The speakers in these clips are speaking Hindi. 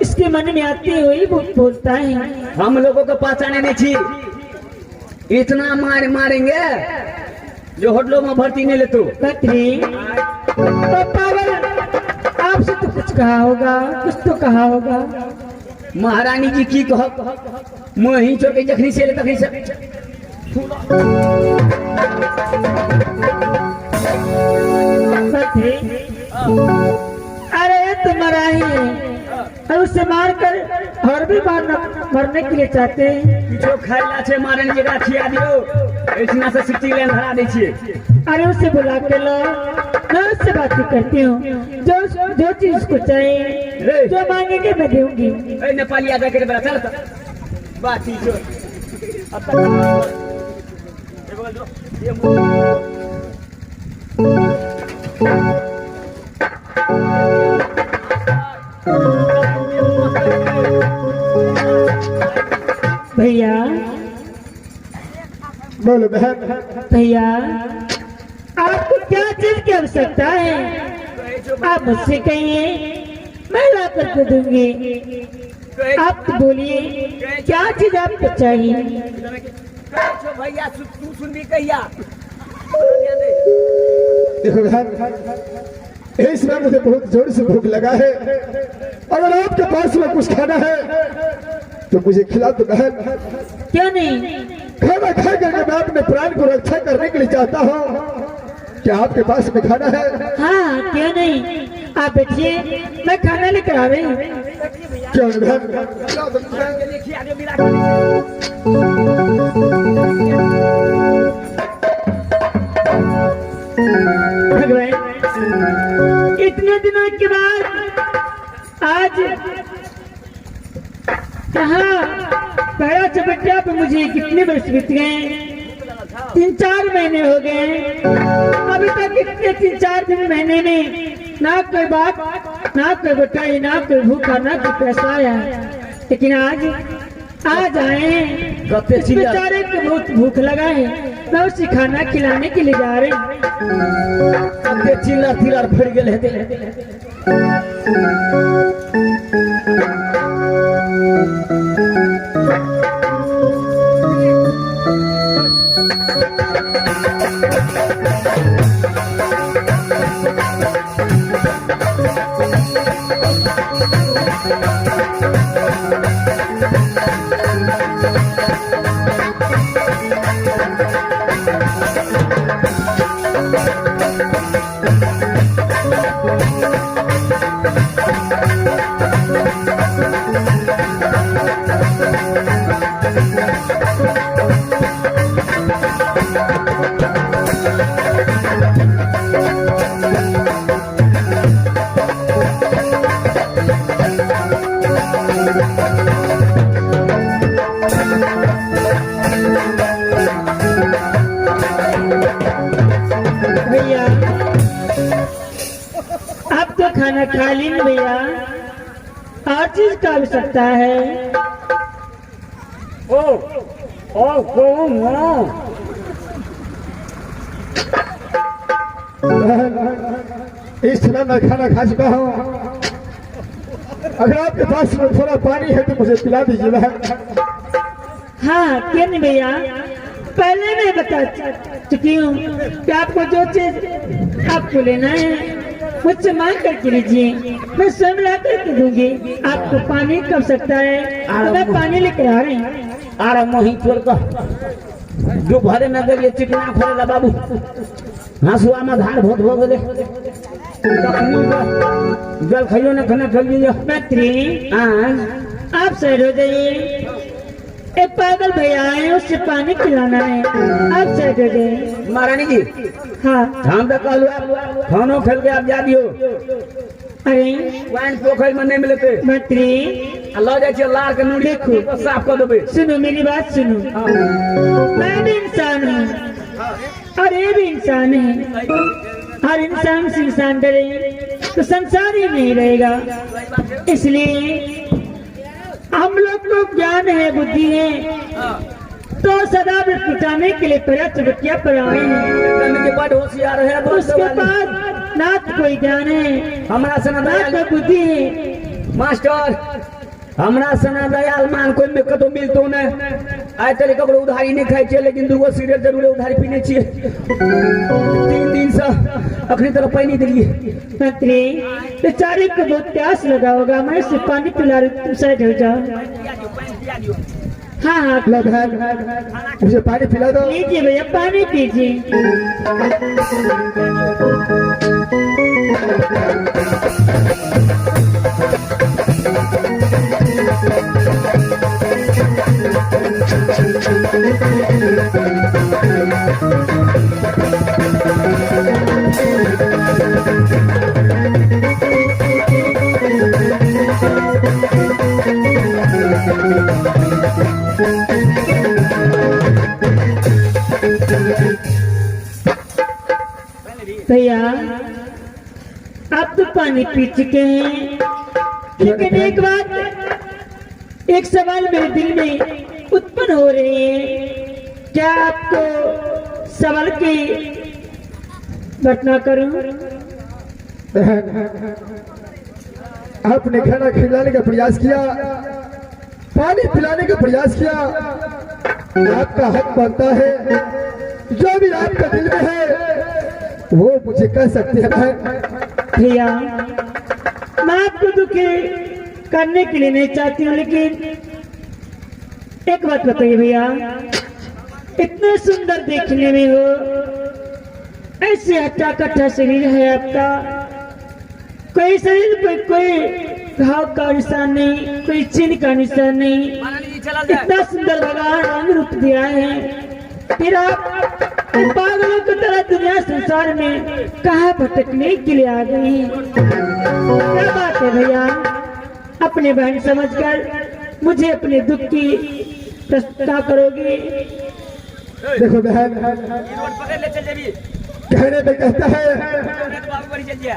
इसके मन में आती है वही बोलता है। हम लोगों को पहचाने नहीं थी, इतना मारेंगे जो होटलों में भर्ती नहीं ले तू। कतरी तो पागल, आपसे तो कुछ कहा होगा, कुछ तो कहा होगा। महारानी जी की कहो मोही चोके जखनी से ले तखनी से कतरी, अरे तुम्हारा ही है और उससे मारकर और भी मरने के लिए चाहते हैं। जो खाइला छे मारन जगह खिया दियो, इतना से सिटी लेन धरा दे छिए। अरे उसे बुला के लो, मैं उससे बात करती हूँ। जो चीज उसको चाहिए, जो मांगेंगे मैं दूंगी। ए नेपाली आजा के बड़ा चल बात ही जो अब तक ये बोल दो ये भैया, बोलो बहन। भैया आपको क्या चीज की आवश्यकता है? आप मुझसे कहिए, मैं ला करके दूंगी। आप तो बोलिए क्या चीज आपको चाहिए? भैया तू सुन भी कहिया। देखो बहन, इस समय मुझे बहुत जोर से भूख लगा है। अगर आपके पास में कुछ खाना है तो मुझे खिला दो बहन। क्यों नहीं? खाना खा करके मैं अपने प्राण को रक्षा करने के लिए चाहता हूँ। क्या आपके पास में खाना है? हाँ, क्यों नहीं, आप बैठिए, मैं खाना लेकर आ रही हूँ। क्यों बहन? भगवान, इतने दिनों के बाद आज यहाँ पहला चपटिया पे मुझे कितने वर्ष बीत गए? 3-4 महीने हो गए। अभी तक इतने 3-4 महीने में ना कोई बात, ना कोई बटाई, ना कोई भूखा, ना कोई पैसा आया। लेकिन आज आए हैं, इस बेचारे को बहुत भूख लगा है, मैं उसे खाना खिलाने के लिए जा रही हूँ। चिल्ला फिर गए भैया आप तो खाना खा ली ना भैया, हर चीज का आवश्यकता है। ओ इस समय मैं खाना खा चुका हूँ। अगर आपके पास में थोड़ा पानी है तो मुझे पिला दीजिए बहन। हाँ, क्यों नहीं भैया, पहले मैं बता चुकी हूँ कि आपको जो चीज आपको लेना है मुझसे मांग करके लीजिए, मैं स्वयं ला करके दूंगी। आपको पानी कब सकता है तो मैं पानी लेकर आ रही हूँ। आरा मोही चोर का जो भरे में गए चिकना फरेला बाबू, हंसुआ में धान बहुत हो गए। जल खाइयो ना खाना खा लीजिए। मैत्री, आप सैर हो जाइए, एक पागल भैया है, उससे पानी पिलाना है, आप सैर हो जाइए। महारानी जी, हाँ, हम तो कहलू खानो खेल के आप जा दियो। अरे वाइन पोखर में नहीं मिलते मैत्री, लो जाए लार के नूरी को साफ कर देबे। सुनो मेरी बात सुनो, मैं भी इंसान हूँ और ये भी इंसान है। हर इंसान से इंसान डरे तो संसार ही नहीं रहेगा। इसलिए हम लोग को ज्ञान है, बुद्धि है, तो सदा मिटाने के लिए प्रयत्न चबटिया पर आए हैं। बड़ होशियार है, उसके बाद ना तो कोई ज्ञान है, हमारा से ना कोई बुद्धि है, मास्टर हमरा सना दयाल मान कोई में कतो मिलतो ने आइ तले ककरो उधारी नहीं खाइ छै लेकिन दूगो सिगरेट जरूर उधारी पीने छियै 3 दिन से अखनी तरह पानी दिलिए मंत्री बेचारे को बहुत प्यास लगा होगा, मैं इसे पानी पिला रही, तुम साइड हो जाओ। हाँ हाँ ला बहन मुझे पानी पिला दो। लीजिए भैया पानी पीजिए। भैया आप तो पानी पी चुके हैं, लेकिन एक सवाल मेरे दिल में उत्पन्न हो रही है, क्या आपको सवाल की घटना करूं? आपने खाना खिलाने का प्रयास किया, पानी पिलाने का प्रयास किया, आपका हक बनता है, जो भी आपका दिल में है वो मुझे कह सकते हैं भैया। मैं आपको दुखी करने के लिए नहीं चाहती हूँ, लेकिन एक बात बताइए भैया, इतने सुंदर देखने में हो, ऐसे हट्टा कट्टा शरीर है आपका, कोई शरीर पे कोई घाव का निशान नहीं, कोई चिन्ह का निशान नहीं, इतना सुंदर भगवान रंग रूप दिया है, फिर आप पागलों की तरह दुनिया संसार में कहाँ भटकने के लिए आ गई हैं? क्या बात है भैया, अपने बहन समझकर मुझे अपने दुख की प्रस्तुता करोगी? देखो बहन, कहने में कहता है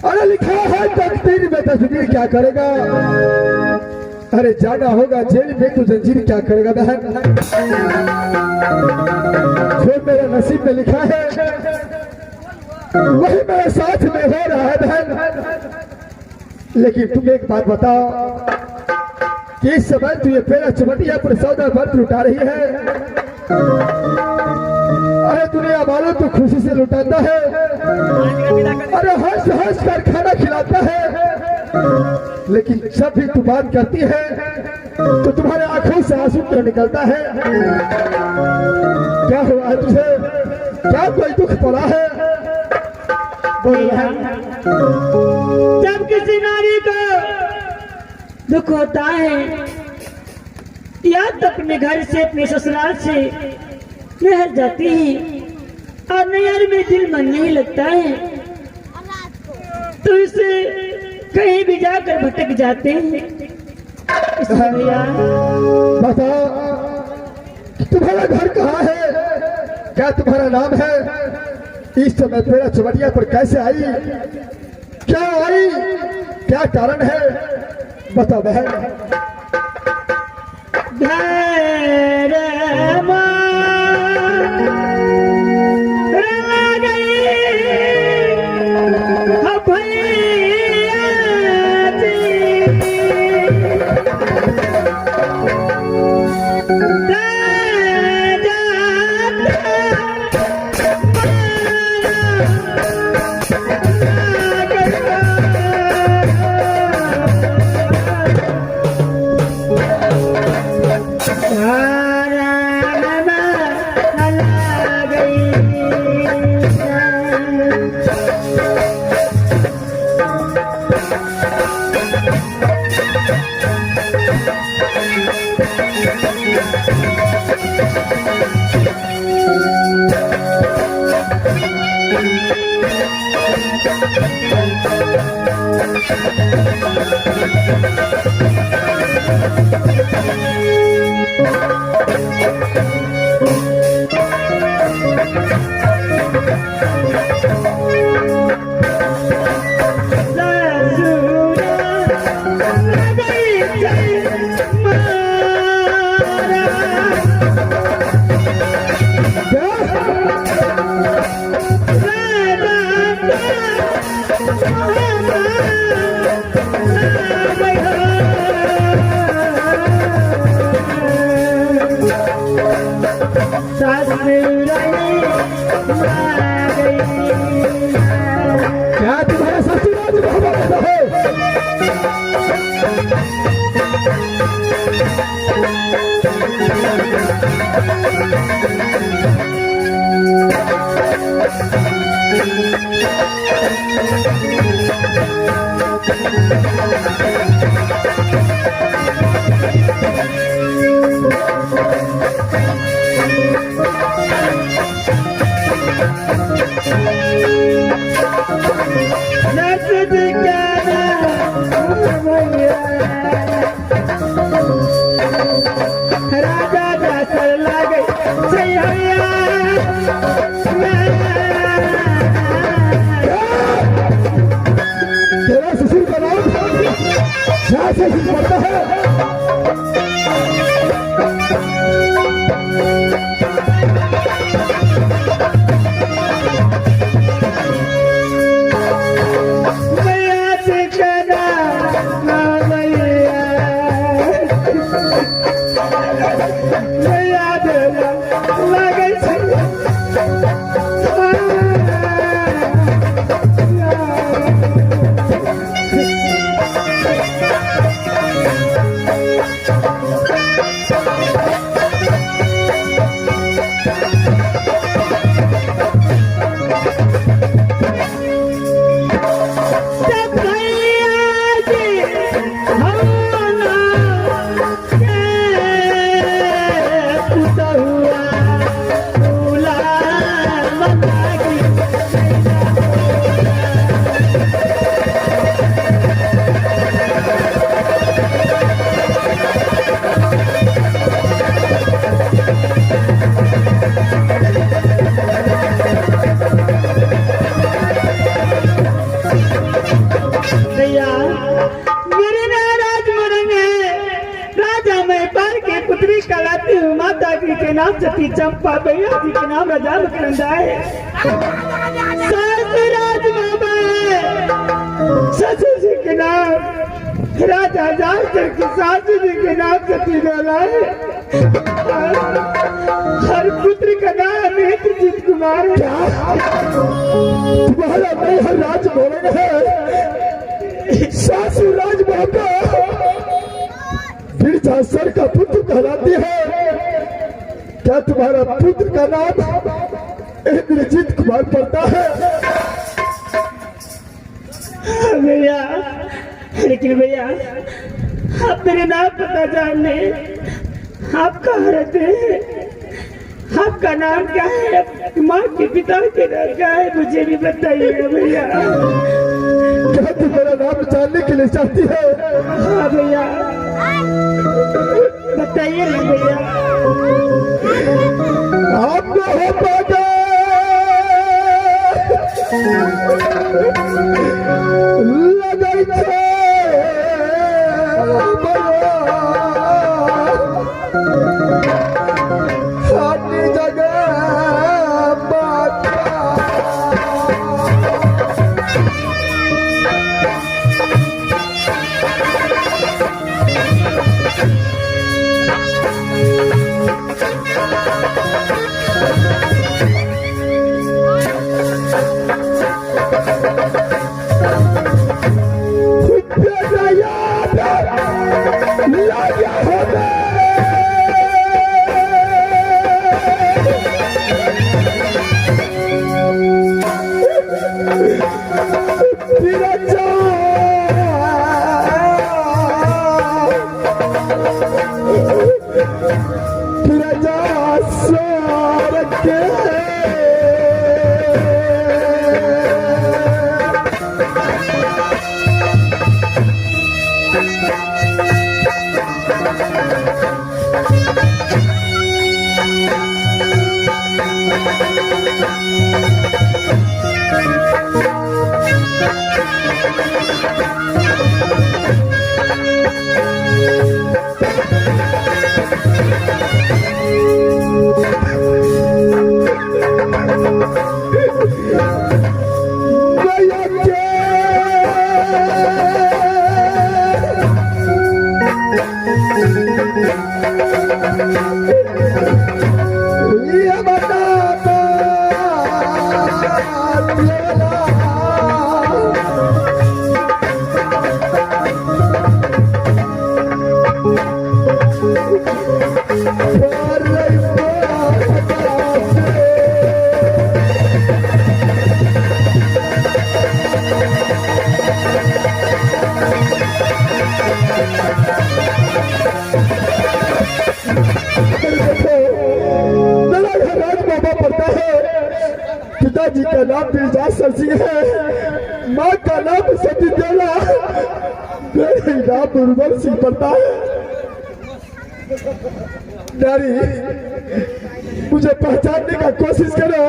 अरे लिखा है तकदीर में तस्वीर क्या करेगा, अरे जाना होगा जेल में तो जंजीर क्या करेगा बहन, जो मेरे नसीब में लिखा है वही मेरे साथ में हो रहा है बहन। लेकिन तुम एक बात बताओ कि इस समय तू ये पेड़ा चमटिया पर सौदा बंद लुटा रही है, अरे दुनिया वालों तो खुशी से लुटाता है, अरे हंस हंस कर खाना खिलाता है, लेकिन जब भी तू बात करती है तो तुम्हारे आंखों से आंसू क्यों निकलता है? क्या हुआ है तुझे, क्या कोई दुख पड़ा है? जब किसी नारी को दुख होता है या तो अपने घर से अपने ससुराल से रह जाती है और नैहर में दिल मन नहीं लगता है तो इसे कहीं भी जाकर भटक जाते हैं। बताओ तुम्हारा घर कहाँ है, क्या तुम्हारा नाम है, इस समय पेड़ा चमटिया पर कैसे आई, क्या आई, क्या कारण है, बताओ बहन। Oh, ससुर का नाम जहाँ से पड़ता है। के नाम सती चंपा, भैया जी के नाम राजा मकरंदा है, राज बाबा है, ससुर जी के नाम राजा जाकर के सासू जी के नाम सती डोला है, हर पुत्र का नाम इंद्रजीत कुमार है। तुम्हारा नहीं हर राज बोले है, सासू राज बाबा गिरजा सर का पुत्र कहलाती है। क्या तुम्हारा पुत्र का नाम इंद्रजीत कुमार पड़ता है? भैया, लेकिन भैया आप मेरे नाम पता जान ले, आप कहाँ रहते हैं, आपका नाम क्या है, माँ के पिता के नाम क्या है, मुझे भी बताइएगा भैया। क्या तुम मेरा नाम जानने के लिए चाहती है? हाँ भैया बताइए ना भैया। आप हो पागा लगाई थे अपनी जगह पिताजी का नाम गिरजा सरसी है, माँ का नाम सती देला, मेरे नाम उर्वर सिंह पड़ता है। नारी, मुझे पहचानने का कोशिश करो।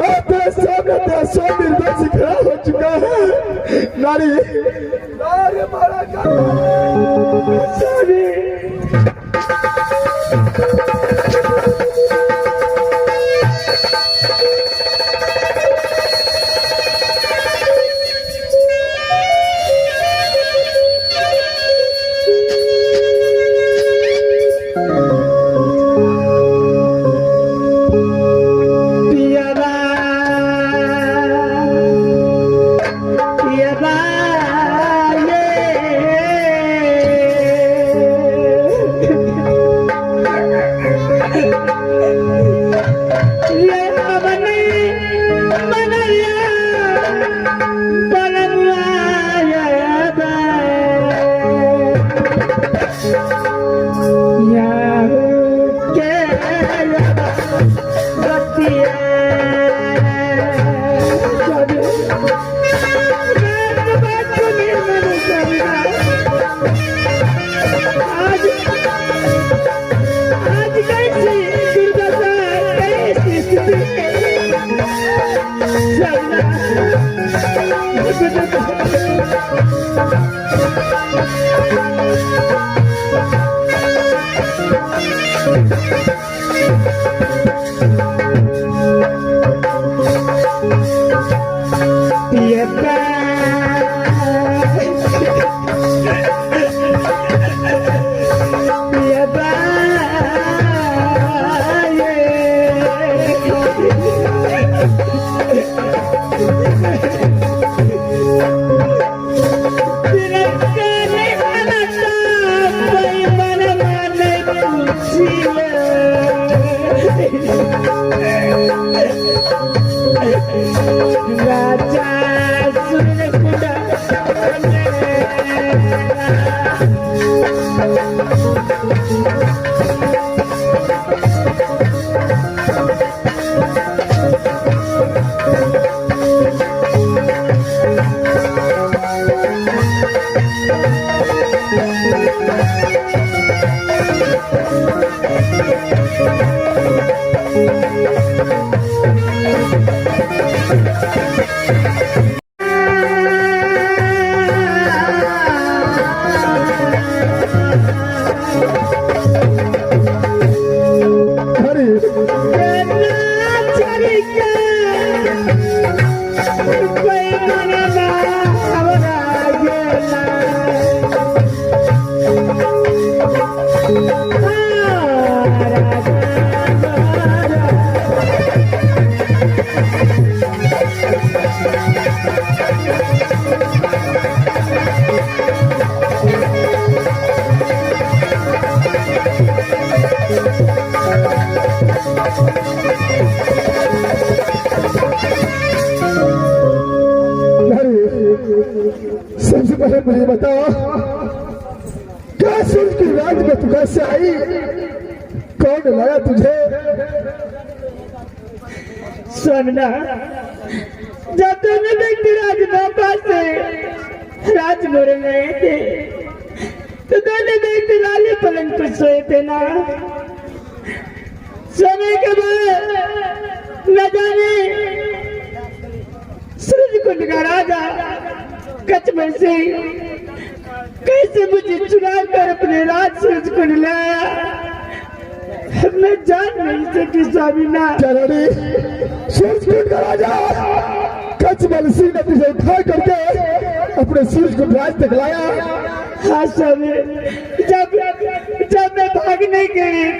अब तेरे सामने तेरा सौ निर्दोषी खड़ा हो चुका है। नारी, नारी मारा सबसे पहले मुझे बताओ, क्या सूरज की रात में तू कैसे आई? कौन लाया तुझे? सोमना, जब दोनों व्यक्ति राजनौका से राजमोर गए थे तो दोनों व्यक्ति लाली पलंग पर सोए थे ना। सोने के बाद न जाने सूरज कुंड का राजा कचमल से कैसे मुझे चुरा कर अपने राज सूरज कुंड लाया, मैं जान नहीं सकी स्वामीना। सूरज कुंड का राजा कचमल सिंह ने तुझे उठा करके अपने सूरज कुंड राज तक लाया। हाँ स्वामी, जब मैं भागने के लिए